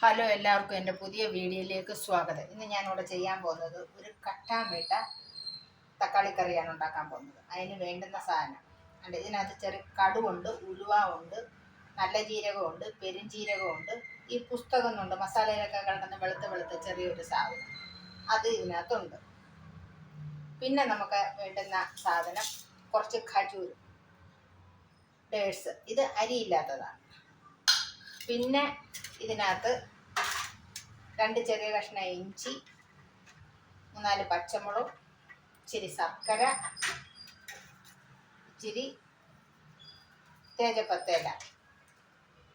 Hello, എല്ലാവർക്കും എൻ്റെ പുതിയ വീഡിയോയിലേക്ക് സ്വാഗതം. ഇന്ന് ഞാനിവിടെ ചെയ്യാൻ പോകുന്നത് ഒരു കട്ടാമിട്ട തക്കാളിക്കറിയാണ് ഉണ്ടാക്കാൻ പോകുന്നത്. അതിന് വേണ്ടുന്ന സാധനം ഉണ്ട്. ഇതിനകത്ത് ചെറിയ കടുവുണ്ട്, ഉലുവ ഉണ്ട്, നല്ല ജീരകമുണ്ട്, പെരുംജീരകമുണ്ട്, ഈ പുസ്തകമുണ്ട്, മസാലയിലൊക്കെ കിടക്കുന്ന വെളുത്ത ചെറിയൊരു സാധനം, അത് ഇതിനകത്തുണ്ട്. പിന്നെ നമുക്ക് വേണ്ടുന്ന സാധനം കുറച്ച് ഖജൂർ ഡേഴ്സ്, ഇത് അരിയില്ലാത്തതാണ്. പിന്നെ ഇതിനകത്ത് 2 ചെറിയ കഷ്ണം ഇഞ്ചി, 3-4 പച്ചമുളക്, ഇച്ചിരി ശർക്കര, ഇച്ചിരി തേജപ്പത്തേല,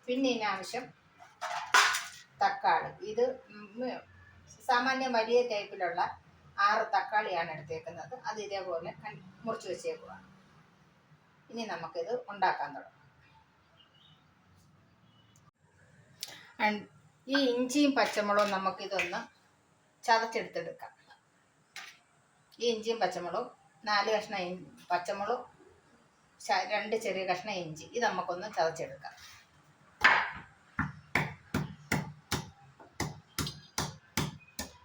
പിന്നെ ഇതിനാവശ്യം തക്കാളി. ഇത് സാമാന്യം വലിയ ടൈപ്പിലുള്ള 6 തക്കാളിയാണ് എടുത്തേക്കുന്നത്. അത് ഇതേപോലെ മുറിച്ച് വെച്ചേക്കുക. ഇനി നമുക്കിത് ഉണ്ടാക്കാൻ തുടങ്ങാം. ഈ ഇഞ്ചിയും പച്ചമുളകും നമുക്കിതൊന്ന് ചതച്ചെടുത്തെടുക്കാം. ഈ ഇഞ്ചിയും പച്ചമുളകും 4 കഷ്ണം പച്ചമുളകും 2 ചെറിയ കഷ്ണം ഇഞ്ചി, ഇത് നമുക്കൊന്ന് ചതച്ചെടുക്കാം.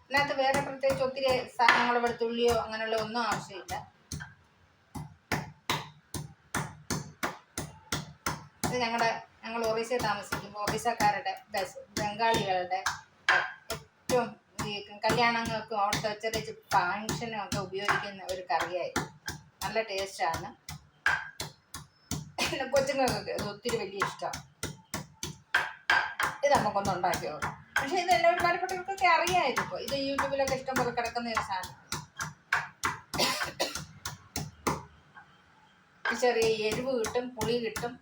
ഇതിനകത്ത് വേറെ പ്രത്യേകിച്ച് ഒത്തിരി സാധനങ്ങൾ, വെളുത്തുള്ളിയോ അങ്ങനെയുള്ള ഒന്നും ആവശ്യമില്ല. ഇത് ഞങ്ങൾ ഒറീസയിൽ താമസിക്കുമ്പോൾ ഒറീസക്കാരുടെ ബംഗാളികളുടെ ഏറ്റവും ഈ കല്യാണങ്ങൾക്കും അവിടുത്തെ ചെറിയ ഫങ്ഷനും ഒക്കെ ഉപയോഗിക്കുന്ന ഒരു കറിയായിരുന്നു. നല്ല ടേസ്റ്റാണ്. കൊച്ചുങ്ങൾക്കൊക്കെ ഇത് ഒത്തിരി വലിയ ഇഷ്ടമാണ്. ഇത് നമുക്കൊന്ന് ഉണ്ടാക്കി നോക്കാം. പക്ഷേ ഇത് എല്ലാവരും മലപ്പെട്ടവർക്കൊക്കെ അറിയാമായിരിക്കും. ഇത് യൂട്യൂബിലൊക്കെ ഇഷ്ടംപോലെ കിടക്കുന്ന ഒരു സാധനം. ചെറിയ എരിവ് കിട്ടും, പുളി കിട്ടും,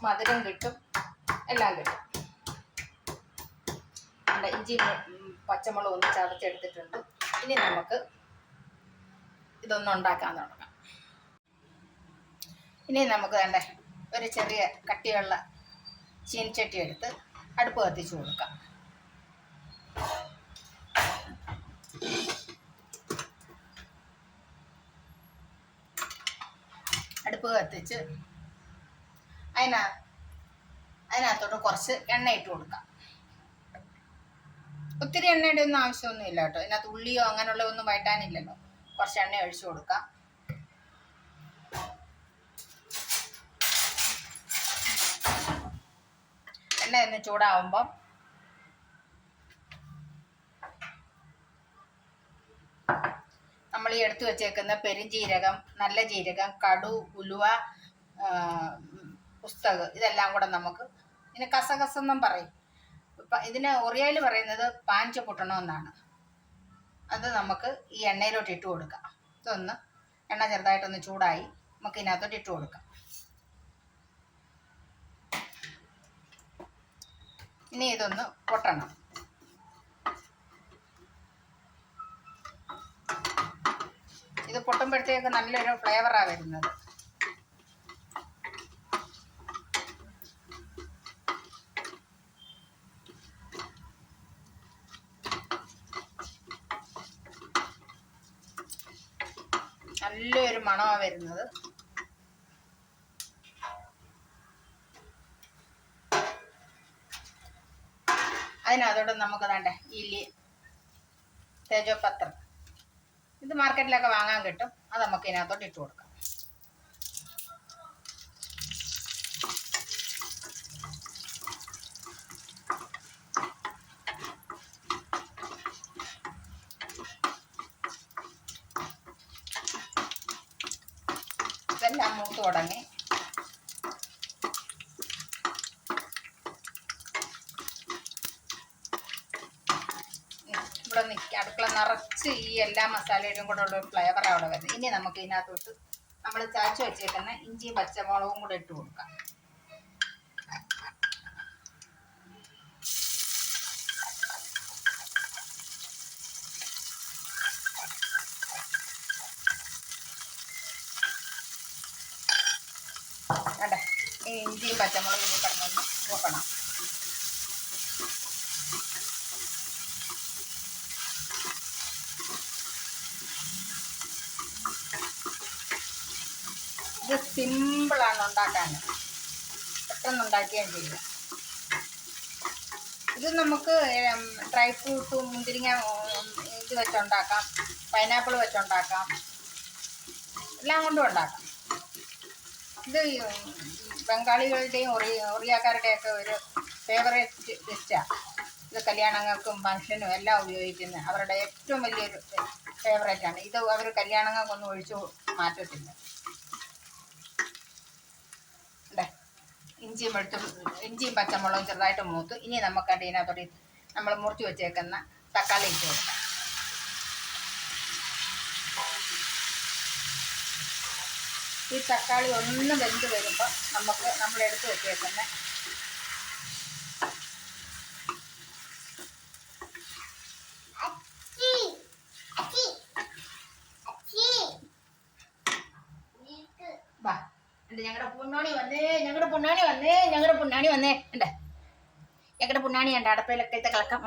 മധുരം കിട്ടും, എല്ലാം കിട്ടും. ഇഞ്ചി പച്ചമുളക് ഒന്ന് ചതച്ചെടുത്തിട്ടുണ്ട്. ഇനി നമുക്ക് ഇതൊന്ന് ഉണ്ടാക്കാൻ തുടങ്ങാം. ഇനി നമുക്ക് വേണ്ട ഒരു ചെറിയ കട്ടിയുള്ള ചീനിച്ചട്ടി എടുത്ത് അടുപ്പ് കത്തിച്ച് കൊടുക്കാം. അടുപ്പ് കത്തിച്ച് അതിനകത്തോട്ട് കുറച്ച് എണ്ണ ഇട്ട് കൊടുക്കാം. ഒത്തിരി എണ്ണയുടെ ഒന്നും ആവശ്യമൊന്നുമില്ല കേട്ടോ. ഇതിനകത്ത് ഉള്ളിയോ അങ്ങനെയുള്ള ഒന്നും വഴറ്റാനില്ലല്ലോ. കുറച്ച് എണ്ണ ഒഴിച്ചു കൊടുക്കാം. എണ്ണ ഒന്ന് ചൂടാവുമ്പം നമ്മൾ ഈ എടുത്തു വെച്ചേക്കുന്ന പെരുംജീരകം, നല്ല ജീരകം, കടു, ഉലുവ, പുസ്തകം, ഇതെല്ലാം കൂടെ നമുക്ക്, ഇതിന് കസകസെന്നും പറയും. ഇതിന് ഒറിയയിൽ പറയുന്നത് പാഞ്ച് പൊട്ടണമെന്നാണ്. അത് നമുക്ക് ഈ എണ്ണയിലോട്ട് ഇട്ട് കൊടുക്കാം. ഇതൊന്ന് എണ്ണ ചെറുതായിട്ടൊന്ന് ചൂടായി നമുക്ക് ഇതിനകത്തോട്ട് ഇട്ട് കൊടുക്കാം. ഇനി ഇതൊന്ന് പൊട്ടണം. ഇത് പൊട്ടുമ്പോഴത്തേക്ക് നല്ലൊരു ഫ്ലേവറാണ് വരുന്നത്. നല്ലൊരു മണമാണ് വരുന്നത്. അതിനകത്തോട്ട് നമുക്ക് വേണ്ട ഈ തേജോപത്രം, ഇത് മാർക്കറ്റിലൊക്കെ വാങ്ങാൻ കിട്ടും. അത് നമുക്ക് ഇതിനകത്തോട്ട് ഇട്ട് കൊടുക്കാം. ഇതെല്ലാം മൂത്ത് തുടങ്ങി. ഇവിടെ അടുക്കള നിറച്ച് ഈ എല്ലാ മസാലയിലും കൂടെ ഉള്ള ഫ്ലേവർ അവിടെ വരുന്നത്. ഇനി നമുക്ക് ഇതിനകത്തോട്ട് നമ്മൾ ചാച്ചു വെച്ചേക്കുന്ന ഇഞ്ചിയും പച്ചമുളകും കൂടെ ഇട്ട് കൊടുക്കാം. അതെ, ഈ ഇഞ്ചിയും പച്ചമുളകും ഇനി കിടന്നൊന്ന് നോക്കണം. ഇത് സിമ്പിളാണ് ഉണ്ടാക്കാൻ, പെട്ടെന്ന് ഉണ്ടാക്കുകയും ചെയ്യാം. ഇത് നമുക്ക് ഡ്രൈ ഫ്രൂട്ട് മുന്തിരിങ്ങ ഇത് വെച്ചുണ്ടാക്കാം, പൈനാപ്പിൾ വെച്ചുണ്ടാക്കാം, എല്ലാം കൊണ്ടും ഉണ്ടാക്കാം. ഇത് ബംഗാളികളുടെയും ഒറിയക്കാരുടെയൊക്കെ ഒരു ഫേവറേറ്റ് ഡിഷാണ്. ഇത് കല്യാണങ്ങൾക്കും ഫംഗ്ഷനും എല്ലാം ഉപയോഗിക്കുന്ന അവരുടെ ഏറ്റവും വലിയൊരു ഫേവറേറ്റാണ്. ഇത് അവർ കല്യാണങ്ങൾക്കൊന്നും ഒഴിച്ചു മാറ്റത്തില്ല. ഇഞ്ചിയും പച്ചമുളകും ചെറുതായിട്ട് മൂത്ത് ഇനി നമുക്ക് അതിനകത്തോട്ട് നമ്മൾ മുറിച്ച് വെച്ചേക്കുന്ന തക്കാളി ഇട്ട് കൊടുക്കാം. ഈ തക്കാളി ഒന്ന് വെന്ത് വരുമ്പോൾ നമുക്ക് നമ്മളെടുത്ത് വെച്ചേക്കുന്ന ഞങ്ങളുടെ പുണ്ണാണി ഉണ്ട് അടപ്പയിലൊക്കെ കളക്കാം.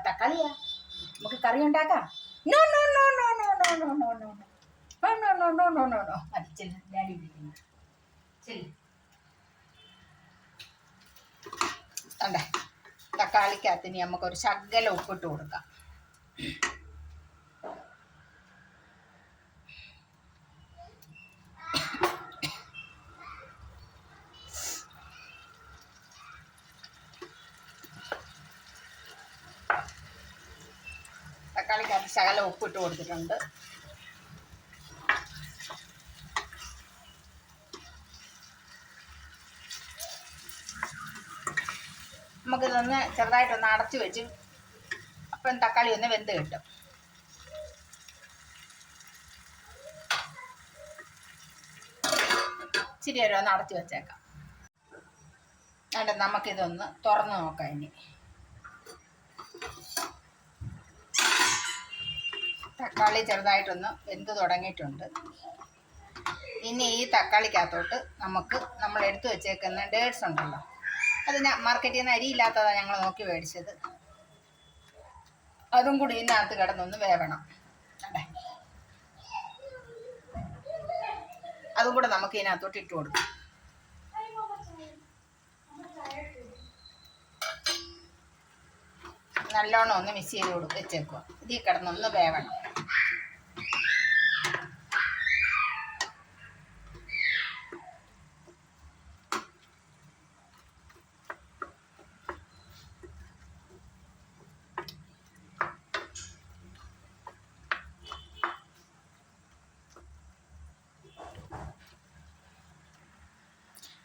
തക്കാളിയാ നമുക്ക് കറി ഉണ്ടാക്കാം. No no no no no no no no no no no no no no no no അത് ചെല്ലു ഡാഡി വിളിക്കുന്നു. ചെല്ലു അണ്ടേ തക്കാളിക്കകത്ത് ഇനി നമുക്കൊരു ശകലം ഉപ്പിട്ട് കൊടുക്കാം. തക്കാളിക്കകത്ത് ശകലം ഉപ്പിട്ട് കൊടുത്തിട്ടുണ്ട്. നമുക്കിതൊന്ന് ചെറുതായിട്ടൊന്ന് അടച്ചു വെച്ച് അപ്പം തക്കാളി ഒന്ന് വെന്ത് കിട്ടും. ഇച്ചിരി നേരം ഒന്ന് അടച്ചു വെച്ചേക്കാം. എന്നിട്ട് നമുക്കിതൊന്ന് തുറന്ന് നോക്കാം. ഇനി തക്കാളി ചെറുതായിട്ടൊന്ന് വെന്ത് തുടങ്ങിയിട്ടുണ്ട്. ഇനി ഈ തക്കാളിക്കകത്തോട്ട് നമുക്ക് നമ്മൾ എടുത്തു വെച്ചേക്കുന്ന ഡേറ്റ്സ് ഉണ്ടല്ലോ, അത് മാർക്കറ്റിൽ നിന്ന് അരിയില്ലാത്തതാണ് ഞങ്ങൾ നോക്കി മേടിച്ചത്. അതും കൂടി ഇതിനകത്ത് കിടന്നൊന്ന് വേവണം. അല്ലേ, അതും കൂടെ നമുക്ക് ഇതിനകത്തോട്ട് ഇട്ട് കൊടുക്കാം. നല്ലോണം ഒന്ന് മിക്സ് ചെയ്ത് വെച്ചേക്കുക. ഇതിൽ കിടന്നൊന്ന് വേവണം.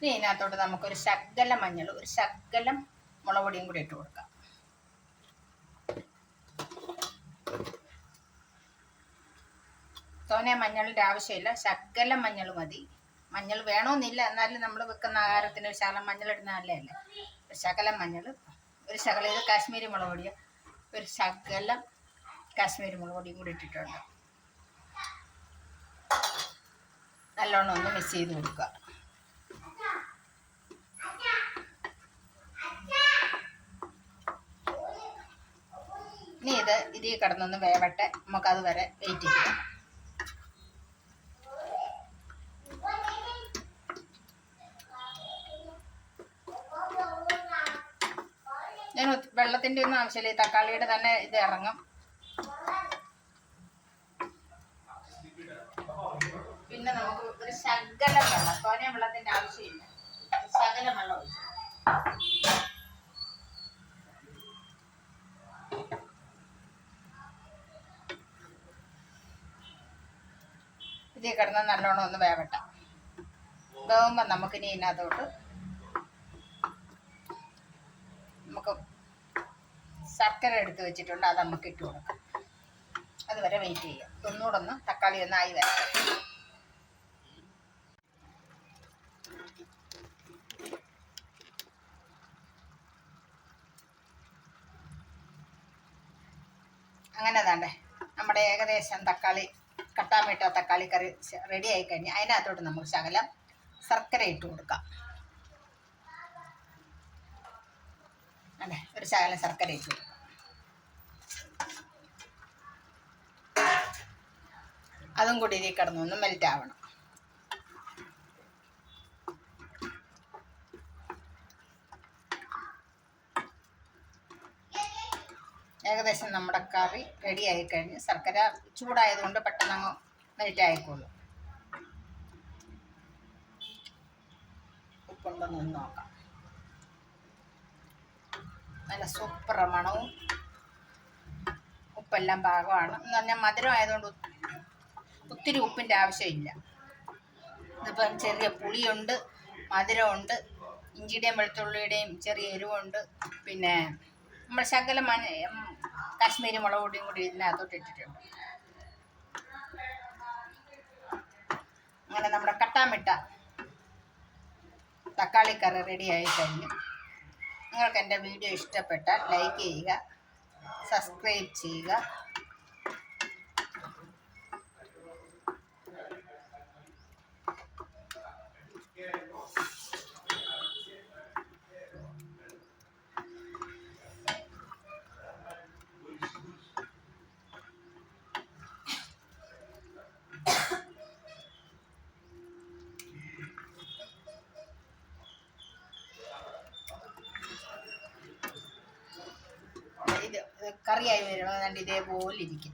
ഇനി ഇതിനകത്തോട്ട് നമുക്കൊരു ശകലം മഞ്ഞൾ, ഒരു ശകലം മുളക് പൊടിയും കൂടി ഇട്ട് കൊടുക്കാം. തോനെ മഞ്ഞളിൻ്റെ ആവശ്യമില്ല, ശകലം മഞ്ഞൾ മതി. മഞ്ഞൾ വേണമെന്നില്ല, എന്നാലും നമ്മൾ വെക്കുന്ന ആഹാരത്തിന് ഒരു ശകലം മഞ്ഞൾ ഇടുന്ന നല്ലതല്ലേ. ഒരു ശകലം മഞ്ഞൾ, ഒരു ശകലം ഇത് കാശ്മീരി മുളക് പൊടിയോ, ഒരു ശകലം കാശ്മീരി മുളക് പൊടിയും കൂടി ഇട്ടിട്ടുണ്ട്. നല്ലോണം ഒന്ന് മിക്സ് ചെയ്ത് കൊടുക്കുക. ഇനി ഇതിൽ കിടന്നൊന്ന് വേവട്ടെ, നമുക്കത് വരെ വെയിറ്റ് ചെയ്യാം. ഞാൻ വെള്ളത്തിൻ്റെ ഒന്നും ആവശ്യമില്ല, ഈ തക്കാളിയുടെ തന്നെ ഇത് ഇറങ്ങും. പിന്നെ നമുക്ക് ഒരു ശകലം വെള്ളം, തോനെ വെള്ളത്തിൻ്റെ ആവശ്യമില്ല, ശകലം വെള്ളം ഒഴിച്ചു. ഇതിൽ കിടന്ന് നല്ലോണം ഒന്ന് വേവട്ടെ. വേവുമ്പോൾ നമുക്കിനി ഇതിനകത്തോട്ട് നമുക്ക് ശർക്കര എടുത്ത് വെച്ചിട്ടുണ്ട്, അത് നമുക്ക് ഇട്ട് കൊടുക്കാം. അതുവരെ വെയിറ്റ് ചെയ്യാം. ഒന്നുകൂടെ ഒന്ന് തക്കാളി ഒന്നായി വരാം. അങ്ങനെ താണ്ടേ നമ്മുടെ ഏകദേശം തക്കാളി കട്ടാമിട്ട തക്കാളി കറി റെഡി ആയി കഴിഞ്ഞാൽ അതിനകത്തോട്ട് നമുക്ക് ശകലം ശർക്കര ഇട്ട് കൊടുക്കാം. അല്ലേ, ഒരു ശകലം ശർക്കര ഇട്ട് കൊടുക്കാം. അതും കൂടി ഇതിൽ കിടന്നൊന്ന് മെൽറ്റ് ആവണം. ഏകദേശം നമ്മുടെ കറി റെഡി ആയി കഴിഞ്ഞ് ശർക്കര ചൂടായതുകൊണ്ട് പെട്ടെന്ന് അങ്ങ് മെൽറ്റ് ആയിക്കോളും. ഉപ്പുണ്ടോന്ന് നോക്കാം. നല്ല സൂപ്പർ മണവും ഉപ്പെല്ലാം പാകമാണ്. എന്ന് പറഞ്ഞാൽ മധുരം ആയതുകൊണ്ട് ഒത്തിരി ഉപ്പിൻ്റെ ആവശ്യമില്ല. ഇതിപ്പം ചെറിയ പുളിയുണ്ട്, മധുരമുണ്ട്, ഇഞ്ചിയുടെയും വെളുത്തുള്ളിയുടെയും ചെറിയ എരിവുണ്ട്, പിന്നെ നമ്മൾ ശകലം കാശ്മീരി മുളക് പൊടിയും കൂടി ഇതിനകത്തോട്ട് ഇട്ടിട്ടുണ്ട്. അങ്ങനെ നമ്മുടെ കട്ടാമിട്ട തക്കാളിക്കറി റെഡി ആയി കഴിഞ്ഞു. നിങ്ങൾക്ക് എൻ്റെ വീഡിയോ ഇഷ്ടപ്പെട്ടാൽ ലൈക്ക് ചെയ്യുക, സബ്സ്ക്രൈബ് ചെയ്യുക. ഇത് കറിയായി വരുന്നത് ഇതേപോലെ ഇരിക്കും.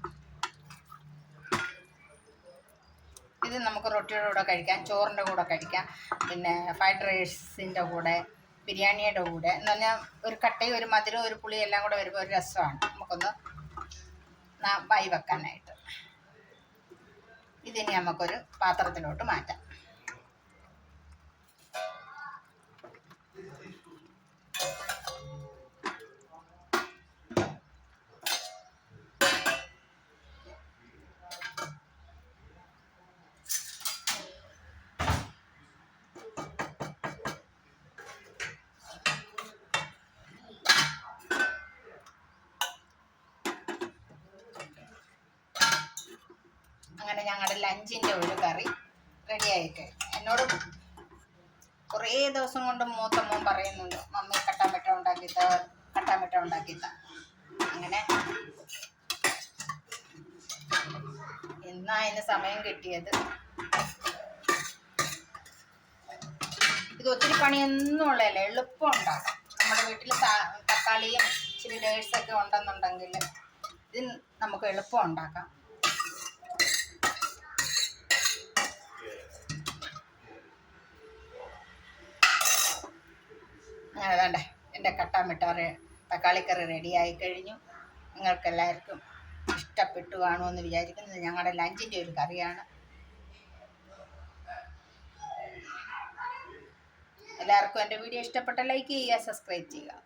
ഇത് നമുക്ക് റൊട്ടിയുടെ കൂടെ കഴിക്കാം, ചോറിൻ്റെ കൂടെ കഴിക്കാം, പിന്നെ ഫ്രൈഡ് റൈസിൻ്റെ കൂടെ, ബിരിയാണിയുടെ കൂടെ. എന്ന് പറഞ്ഞാൽ ഒരു കട്ടയും ഒരു മധുരവും ഒരു പുളിയും എല്ലാം കൂടെ വരുമ്പോൾ ഒരു രസമാണ് നമുക്കൊന്ന് വായി വെക്കാനായിട്ട്. ഇതിനി നമുക്കൊരു പാത്രത്തിലോട്ട് മാറ്റാം. അങ്ങനെ ഞങ്ങളുടെ ലഞ്ചിൻ്റെ ഒരു കറി റെഡി ആയിട്ട് എന്നോട് കുറേ ദിവസം കൊണ്ട് മൂത്ത മോൻ പറയുന്നുണ്ട്, മമ്മി കട്ടാമിട്ട ഉണ്ടാക്കിത്ത. അങ്ങനെ ഇന്നാ അതിന് സമയം കിട്ടിയത്. ഇത് ഒത്തിരി പണിയൊന്നും ഉള്ളതല്ല, എളുപ്പം ഉണ്ടാക്കാം. നമ്മുടെ വീട്ടിൽ തക്കാളിയും ഇച്ചിരി ഡേഴ്സൊക്കെ ഉണ്ടെന്നുണ്ടെങ്കിൽ ഇത് നമുക്ക് എളുപ്പം ഉണ്ടാക്കാം. അങ്ങനെ വേണ്ടേ എൻ്റെ കട്ടാമിട്ടാറ് തക്കാളിക്കറി റെഡി ആയി കഴിഞ്ഞു. നിങ്ങൾക്കെല്ലാവർക്കും ഇഷ്ടപ്പെട്ടു കാണുമെന്ന് വിചാരിക്കുന്നത്. ഞങ്ങളുടെ ലഞ്ചിൻ്റെ ഒരു കറിയാണ്. എല്ലാവർക്കും എൻ്റെ വീഡിയോ ഇഷ്ടപ്പെട്ട ലൈക്ക് ചെയ്യുക, സബ്സ്ക്രൈബ് ചെയ്യുക.